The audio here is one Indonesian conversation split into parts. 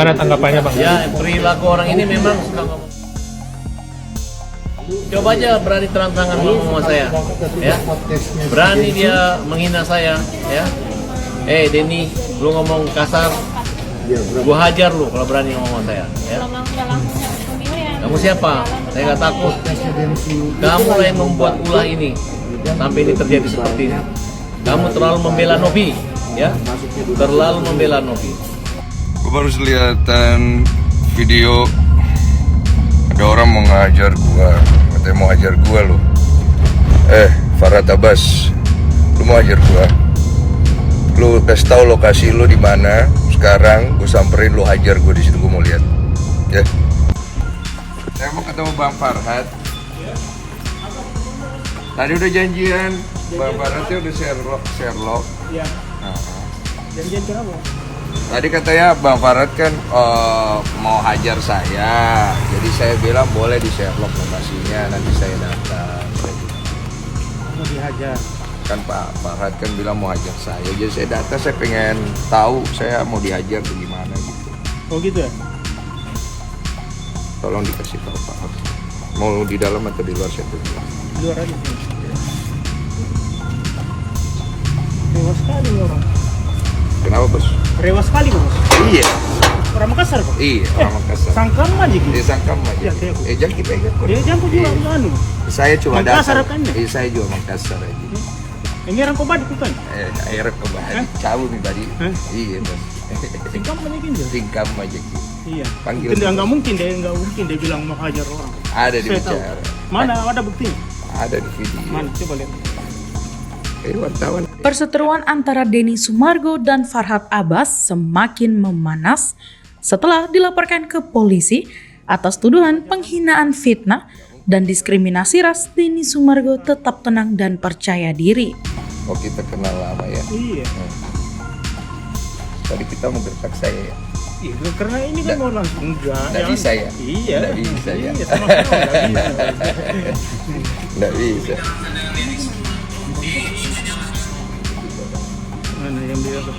Karena tanggapannya Bang? Ya, perilaku orang ini memang suka ngomong. Coba aja berani terang-terangan ngomong sama saya, ya. Berani dia menghina saya, ya. Denny, lu ngomong kasar, gua hajar lu kalau berani ngomong sama saya, ya. Kamu siapa? Saya nggak takut. Kamu lah yang membuat ulah ini sampai ini terjadi seperti ini. Kamu terlalu membela Novi, ya. Terlalu membela Novi. Gue baru kelihatan video ada orang mau ngajar gua, katanya mau hajar gua lo. Farhat Abbas, lu mau hajar gua? Lu kasih tahu lokasi lu di mana? Sekarang gue samperin, lu hajar gua di situ, gua mau lihat. Ya. Saya mau ketemu Bang Farhat. Tadi udah janjian, Bang Farhatnya udah Sherlock. Iya. Janjian kenapa? Tadi katanya Bang Farhat kan mau hajar saya, jadi saya bilang boleh di Sherlock lokasinya, nanti saya datang. Mau dihajar. Kan Pak Farhat kan bilang mau hajar saya, jadi saya datang, saya pengen tahu saya mau dihajar bagaimana gitu. Oh gitu ya? Tolong dikasih tahu Pak Farhat. Mau di dalam atau di luar saya tuh? Di luar aja sih. Rewas sekali orang. Kenapa bos? Rewas sekali bos. Iya. Orang Makassar kok? Iya, orang Makassar. Sangkam aja gitu. Sangkam aja. Iya, kayak aku. Jangan kita ingat kok. Dia jangan juga anu. Saya cuma Makassar datang. kan ya? Saya juga Makassar aja. Ini orang kau badi bukan? Air kembali, cabut nih tadi. Iya bos. Singkam banyak gitu. Singkam aja gitu. Iya. Panggil Itu dia bos. nggak mungkin dia bilang mau hajar orang. Ada di Saya tahu. bicara. Mana ada buktinya? Ada di video. Mana? Coba lihat. Wartawan. Perseteruan antara Denny Sumargo dan Farhat Abbas semakin memanas setelah dilaporkan ke polisi atas tuduhan penghinaan, fitnah, dan diskriminasi ras. Denny Sumargo tetap tenang dan percaya diri. Oh, kita kenal lama ya. Iya. Tadi kita mau gertak saya ya. Iya, karena ini kan mau langsung enggak. Nggak bisa ya? Iya. Nggak bisa ya? Iya, sama-sama nggak bisa. Nggak bisa. Mana yang dia tuh?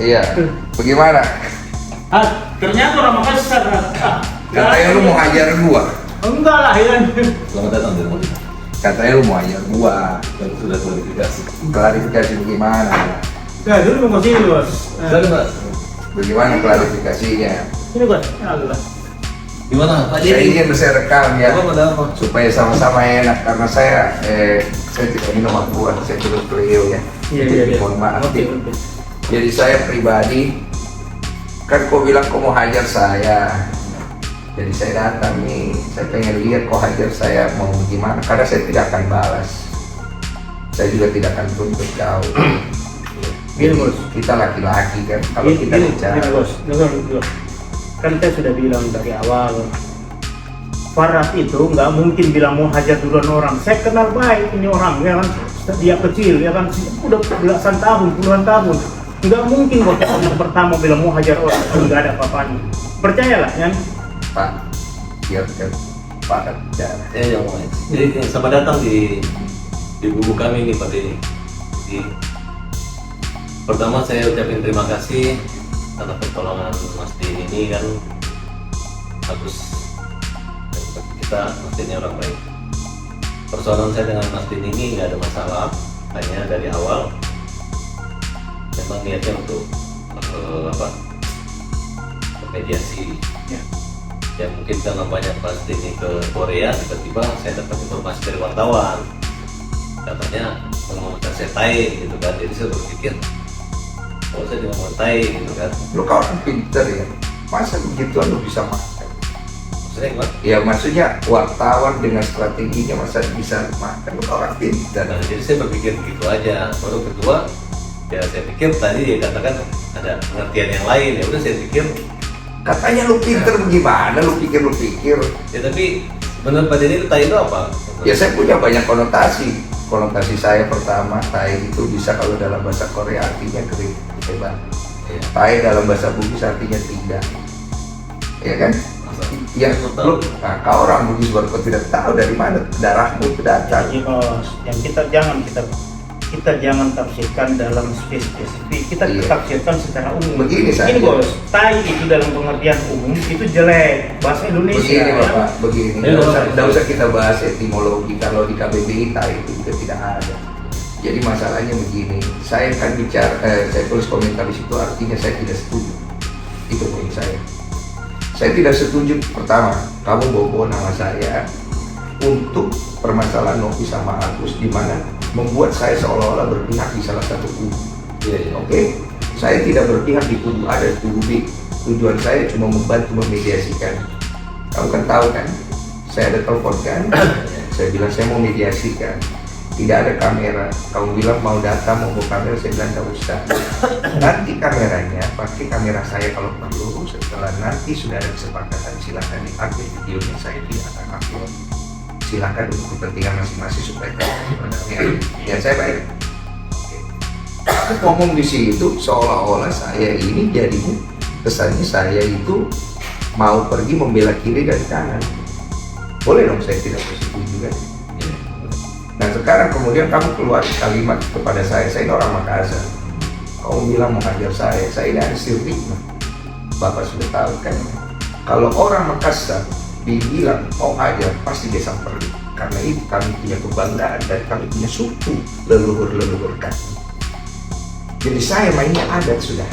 Iya. Bagaimana? Ternyata orang Makassar. Katanya lu mau hajar gua. Enggak lah, ya. Selamat datang di rumah. Katanya lu mau hajar gua. Dan sudah klarifikasi. Klarifikasi bagaimana? Ya, dulu mau sini, Bos. Sudah Pak. Bagaimana klarifikasinya? Ini, Bos. Allah. Gimana Pak Saya Jadi? ingin saya rekam ya. Apa ada apa? Supaya sama-sama enak, karena saya tidak minum alkohol, saya turut beliau ya. Iya. Mohon maaf. Oke. Jadi saya pribadi, kan kau bilang kau mau hajar saya. Jadi saya datang nih, saya pengen lihat kau hajar saya mau gimana, karena saya tidak akan balas. Saya juga tidak akan tuntut kau. Gini, Jadi, Bos. kita laki-laki kan, kalau kita bicara. Gini, Bos. Dengar. Kan saya sudah bilang dari awal, Farhat itu nggak mungkin bilang mau hajar duluan orang. Saya kenal baik ini orang, ya kan. Dia kecil, ya kan. Udah belasan tahun, puluhan tahun. Nggak mungkin waktu yang pertama bilang mau hajar orang, nggak ada apa-apanya. Percayalah, ya. Pak, biarkan Pak bicara. Yang mau. Jadi selamat datang di buku kami ini Pak Denny. Pertama saya ucapin terima kasih atas pertolongan Mas Denny ini kan bagus. Kita Mas Denny orang baik. Persoalan saya dengan Mas Denny ini nggak ada masalah, hanya dari awal memang niatnya untuk mediasi. Ya mungkin karena banyak Mas Denny ke Korea, tiba-tiba saya dapat informasi dari wartawan katanya mengomentari saya tai gitu kan, jadi saya berpikir kalau saya mengomentari gitu kan, Lu kau orang pinter ya, masa begitu lu bisa makan? maksudnya gimana? Ya maksudnya wartawan dengan strateginya masa bisa makan, lu kau orang pinter. Nah, jadi saya berpikir begitu aja. Baru kedua, ya saya pikir tadi dia katakan ada pengertian yang lain, ya udah saya pikir Katanya lu pinter bagaimana, lu pikir. ya, tapi menurut Pak Denny itu tai itu apa? Ya saya punya banyak konotasi. konotasi saya pertama, tai itu bisa kalau dalam bahasa Korea artinya kering, hebat. Tai dalam bahasa Bugis artinya tidak, ya kan? Ya, lu, nah, kau orang Bugis baru kau tidak tahu dari mana darahmu itu datang. Jadi bos, yang kita jangan tafsirkan dalam spesifik, kita Iya. tafsirkan secara umum. Begini saja. Ini bos, tai itu dalam pengertian umum itu jelek, bahasa Indonesia. Begini ya. Bapak, begini. Tidak usah kita bahas etimologi, kalau di KBBI tai itu juga tidak ada. Jadi masalahnya begini, saya kan bicara, saya tulis komentar di situ artinya saya tidak setuju. Itu poin saya. Saya tidak setuju pertama, kamu bawa nama saya untuk permasalahan Novi sama Agus di mana membuat saya seolah-olah berpihak di salah satu kubu. Oke? Saya tidak berpihak di kubu A dan kubu B. Tujuan saya cuma membantu memediasikan. Kamu kan tahu kan? Saya ada telepon kan? Saya bilang saya mau mediasikan. Tidak ada kamera. Kamu bilang mau data, mau kamera, saya bilang tidak usah. Nanti kameranya, pakai kamera saya kalau perlu. Setelah nanti sudah ada kesepakatan, silakan diupload videonya, saya tidak akan upload. Silakan untuk kepentingan masing-masing supaya kamu ya saya baik. Aku ngomong di situ seolah-olah saya ini jadinya kesannya saya itu mau pergi membela kiri dan kanan. Boleh dong saya tidak setuju kan? Nah sekarang kemudian kamu keluar kalimat kepada saya ini orang Makassar. Kamu bilang mau ajar saya ini ada sirrik. Bapak sudah tahu kan? Kalau orang Makassar dibilang mau ajar pasti dia samperin. Karena itu kami punya kebanggaan dan kami punya suku leluhur-leluhur kami. Jadi saya mainnya adat sudah.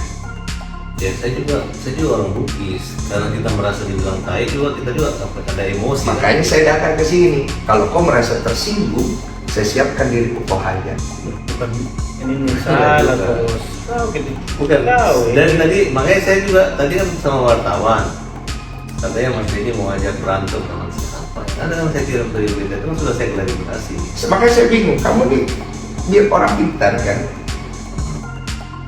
Ya saya juga orang Bugis, karena kita merasa dibilang tai juga kita juga ada emosi. Makanya saya datang ke sini. Kalau kau merasa tersinggung, saya siapkan diri kau hajar. Bukan ini salah bos. Tahu gitu. Bukan Tahu. Dan tadi makanya saya juga tadi kan sama wartawan, katanya Mas Denny mau ngajak berantem sama siapa? Ada kan saya kirim dari berita itu kan sudah saya klarifikasi. Makanya saya bingung. Kamu nih dia orang pintar kan?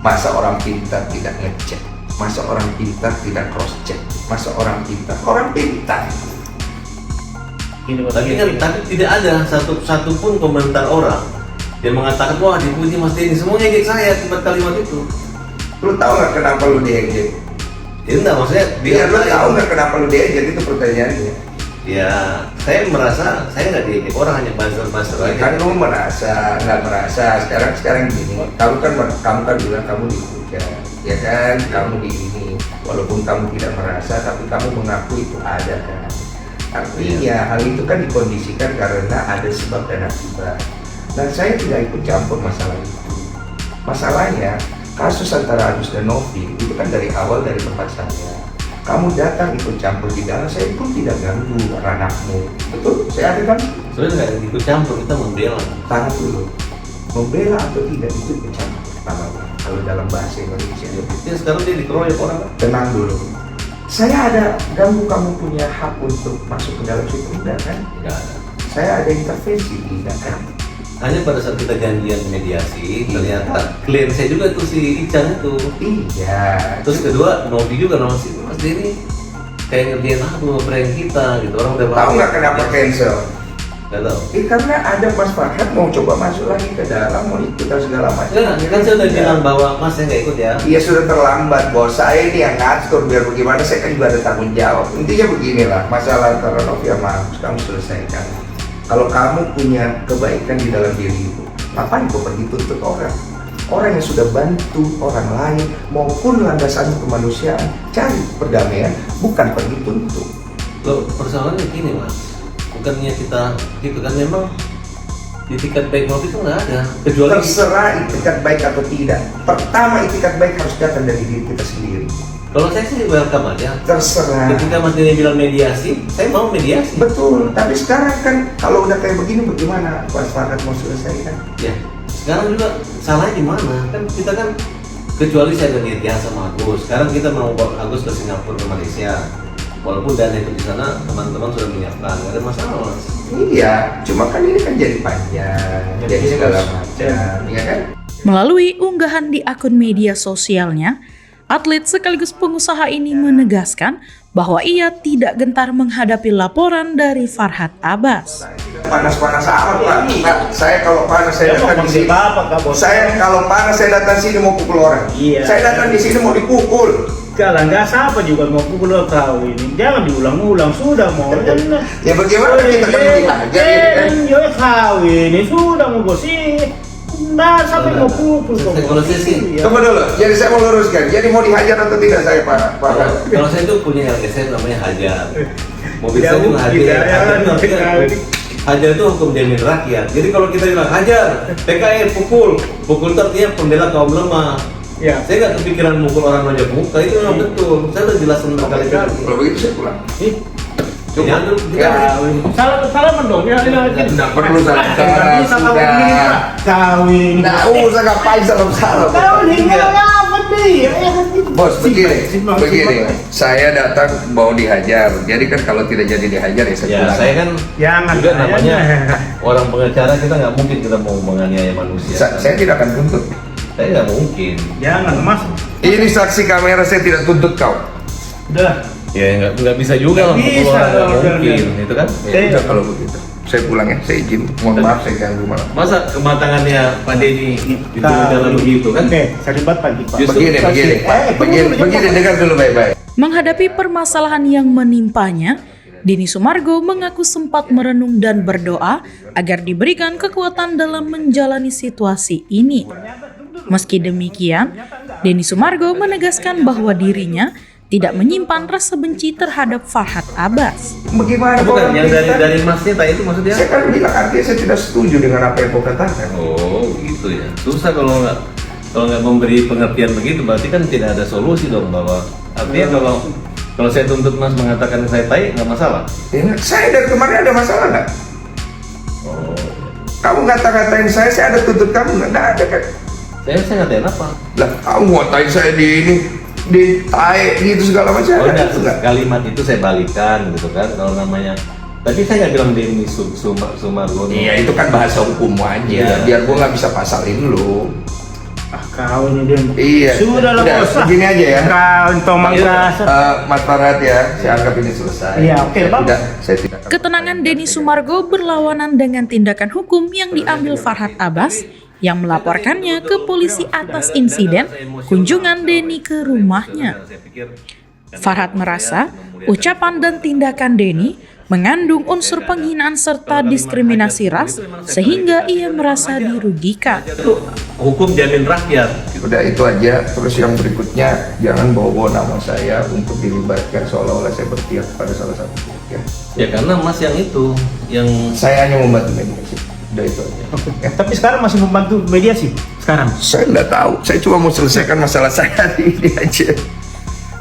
Masa orang pintar tidak ngecek? Masa orang pintar tidak cross check? Masa orang pintar? Orang pintar. Ini bos, Tapi kan tapi tidak ada satu pun komentar orang yang mengatakan wah dipuji Mas Denny, semuanya ngejek saya akibat kalimat itu. Lu tahu nggak kenapa lu diejek? Ya enggak, maksudnya Dia lu tahu nggak kenapa lu diejek itu pertanyaannya. Ya, saya merasa saya nggak diejek, orang hanya buzzer aja. Kan lu merasa nggak merasa sekarang gini. Kamu kan bilang kamu dipuja, ya kan? Kamu di ini. Walaupun kamu tidak merasa, tapi kamu mengaku itu ada kan? Artinya hal itu kan dikondisikan karena ada sebab dan akibat. Dan saya tidak ikut campur masalah itu. Masalahnya kasus antara Agus dan Novi itu kan dari awal dari tempat saya. Kamu datang ikut campur di dalam, saya pun tidak ganggu ranahmu. Betul? Saya ada kan? Sebenarnya nggak ikut campur, kita membela. Tahan dulu. Membela atau tidak itu ikut campur. Kalau dalam bahasa Indonesia. Ya sekarang dia dikeroyok orang. Tenang dulu. Saya ada ganggu kamu punya hak untuk masuk ke dalam situ, tidak kan? Tidak ada. Saya ada intervensi, tidak kan? Hanya pada saat kita janjian mediasi, ternyata klien saya juga tuh si Ican itu. Iya. Terus kedua, Novi juga Mas Denny kayak ngerjain apa prank kita gitu. Orang udah Tahu nggak kenapa cancel? Nggak tahu. Karena ada Mas Farhad mau coba masuk lagi ke dalam, mau ikut dan segala macam. Enggak, kan saya udah bilang bahwa Mas saya nggak ikut ya. Iya sudah terlambat bos, saya ini yang ngatur biar bagaimana, saya kan juga ada tanggung jawab. Intinya beginilah, masalah antara Novi sama Agus kamu selesaikan. Kalau kamu punya kebaikan di dalam diri itu, ngapain kau pergi tuntut orang? Orang yang sudah bantu orang lain maupun landasan kemanusiaan cari perdamaian, bukan pergi tuntut. Loh, persoalannya gini Mas, bukannya kita gitu kan, memang itikat baik Novi itu nggak ada, kecuali Terserah itikat baik atau tidak. Pertama itikat baik harus datang dari diri kita sendiri. kalau saya sih welcome aja. Terserah. Ketika Mas Denny bilang mediasi, saya mau mediasi. Betul, tapi sekarang kan kalau udah kayak begini bagaimana Mas Farhad mau selesaikan? Ya, sekarang juga salahnya di mana? Kan kita kan kecuali saya dan Nitya sama Agus. Sekarang kita mau bawa Agus ke Singapura ke Malaysia. Walaupun dana itu di sana teman-teman sudah menyiapkan, nggak ada masalah Mas. Iya, cuma kan ini kan jadi panjang, jadi segala macam, ya kan? Melalui unggahan di akun media sosialnya, atlet sekaligus pengusaha ini menegaskan bahwa ia tidak gentar menghadapi laporan dari Farhad Abbas. Panas-panas amat Pak. Nah, saya kalau panas saya datang di sini. Saya kalau panas saya datang sini mau pukul orang. Iya. Saya datang di sini mau dipukul. Kalau nggak siapa juga mau pukul kau ini. Jangan diulang-ulang, sudah mau. Ya bagaimana kita kan dihajar? Enjoy kau ini sudah mau gosip. Nah, sampai mau pukul kau. Kalau saya sih, Tunggu dulu. Jadi saya mau luruskan. Jadi mau dihajar atau tidak saya Pak? kalau saya itu punya LSM namanya hajar. Mobil saya Jauh juga hajar. kita, ya, Hajar itu artinya hajar itu hukum jamin rakyat. Jadi kalau kita bilang hajar, PKR pukul itu artinya pembela kaum lemah. Ya. Saya nggak kepikiran mukul orang nonjok muka, itu memang betul. Saya udah jelasin berkali-kali. Kalau begitu saya pulang. Jangan dulu, Ya. Salah mendong ya. Tidak perlu salah. Bisa kawin. Nggak usah ngapain salam-salam. Kawin apa nih? Bos, begini. Saya datang mau dihajar. Jadi kan kalau tidak jadi dihajar ya saya Ya, pulang. saya kan Jangan juga namanya kayaknya. orang pengacara, kita nggak mungkin kita mau menganiaya manusia. Saya tidak akan tuntut. Saya nggak mungkin. Jangan mas. Ini saksi kamera, saya tidak tuntut kau. Udah. Ya nggak bisa juga lah, Nggak mukul bisa, orang nggak udah, mungkin, itu kan. Ya udah kalau begitu. Saya pulang ya, saya izin. Mohon maaf saya ganggu malam. Masa kematangannya Pak Denny itu dalam begitu kan? Oke, saribat pagi Pak. Justru Begini, dengar dulu baik-baik. Menghadapi permasalahan yang menimpanya, Denny Sumargo mengaku sempat merenung dan berdoa agar diberikan kekuatan dalam menjalani situasi ini. Meski demikian, Denny Sumargo menegaskan bahwa dirinya tidak menyimpan rasa benci terhadap Farhad Abbas. Bagaimana Bukan yang dari masnya tadi itu maksudnya? Saya kan bilang artinya saya tidak setuju dengan apa yang kau katakan. Oh gitu ya. Susah kalau nggak memberi pengertian begitu, berarti kan tidak ada solusi dong, bahwa artinya kalau saya tuntut mas mengatakan saya tai nggak masalah. Ya, saya dari kemarin ada masalah nggak? Oh, Kamu ngata-ngatain saya ada tuntut kamu nggak ada kan? saya ngatain apa? Lah, kamu ngatain saya di tai gitu segala macam. Oh enggak, itu nggak? kalimat itu saya balikan gitu kan, kalau namanya. Tapi saya nggak bilang Denny Sumargo. Iya, itu kan bahasa hukum aja. Iya. Biar gua nggak bisa pasalin lu. Ah kau ini dia. Iya. Sudah lah Udah, bos. begini aja ya. Kau tomang kasar. Mas Farhad ya, saya anggap ini selesai. Iya, oke, Bang. Saya tidak. Ketenangan Denny Sumargo berlawanan dengan tindakan hukum yang diambil Farhad Abbas yang melaporkannya ke polisi atas insiden kunjungan Denny ke rumahnya. Farhad merasa ucapan dan tindakan Denny mengandung unsur penghinaan serta diskriminasi ras sehingga ia merasa dirugikan. Hukum jamin rakyat. Udah itu aja. Terus yang berikutnya jangan bawa-bawa nama saya untuk dilibatkan seolah-olah saya berpihak pada salah satu pihak. Ya. Ya karena mas yang itu yang Saya hanya membantu mediasi. Udah itu aja. Tapi sekarang masih membantu mediasi. Sekarang. Saya nggak tahu. Saya cuma mau selesaikan masalah saya hari ini aja.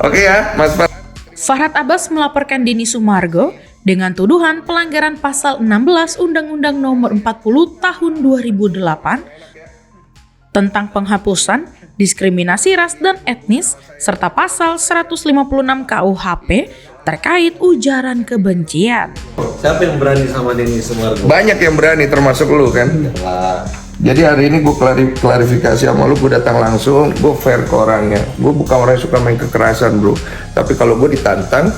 Oke ya, Mas Farhad. Farhad Abbas melaporkan Denny Sumargo dengan tuduhan pelanggaran pasal 16 Undang-Undang Nomor 40 Tahun 2008 tentang penghapusan diskriminasi ras dan etnis serta pasal 156 KUHP terkait ujaran kebencian. siapa yang berani sama Denny Sumargo? Banyak yang berani termasuk lu kan. Jadi hari ini gue klarifikasi sama lu, gue datang langsung, gue fair ke orangnya. Gue bukan orang yang suka main kekerasan bro. Tapi kalau gue ditantang,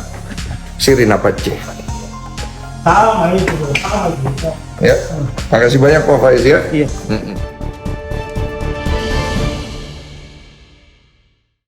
sirin apa cek. Sama itu. Sama itu. Ya, makasih banyak Pak Faiz ya. Iya.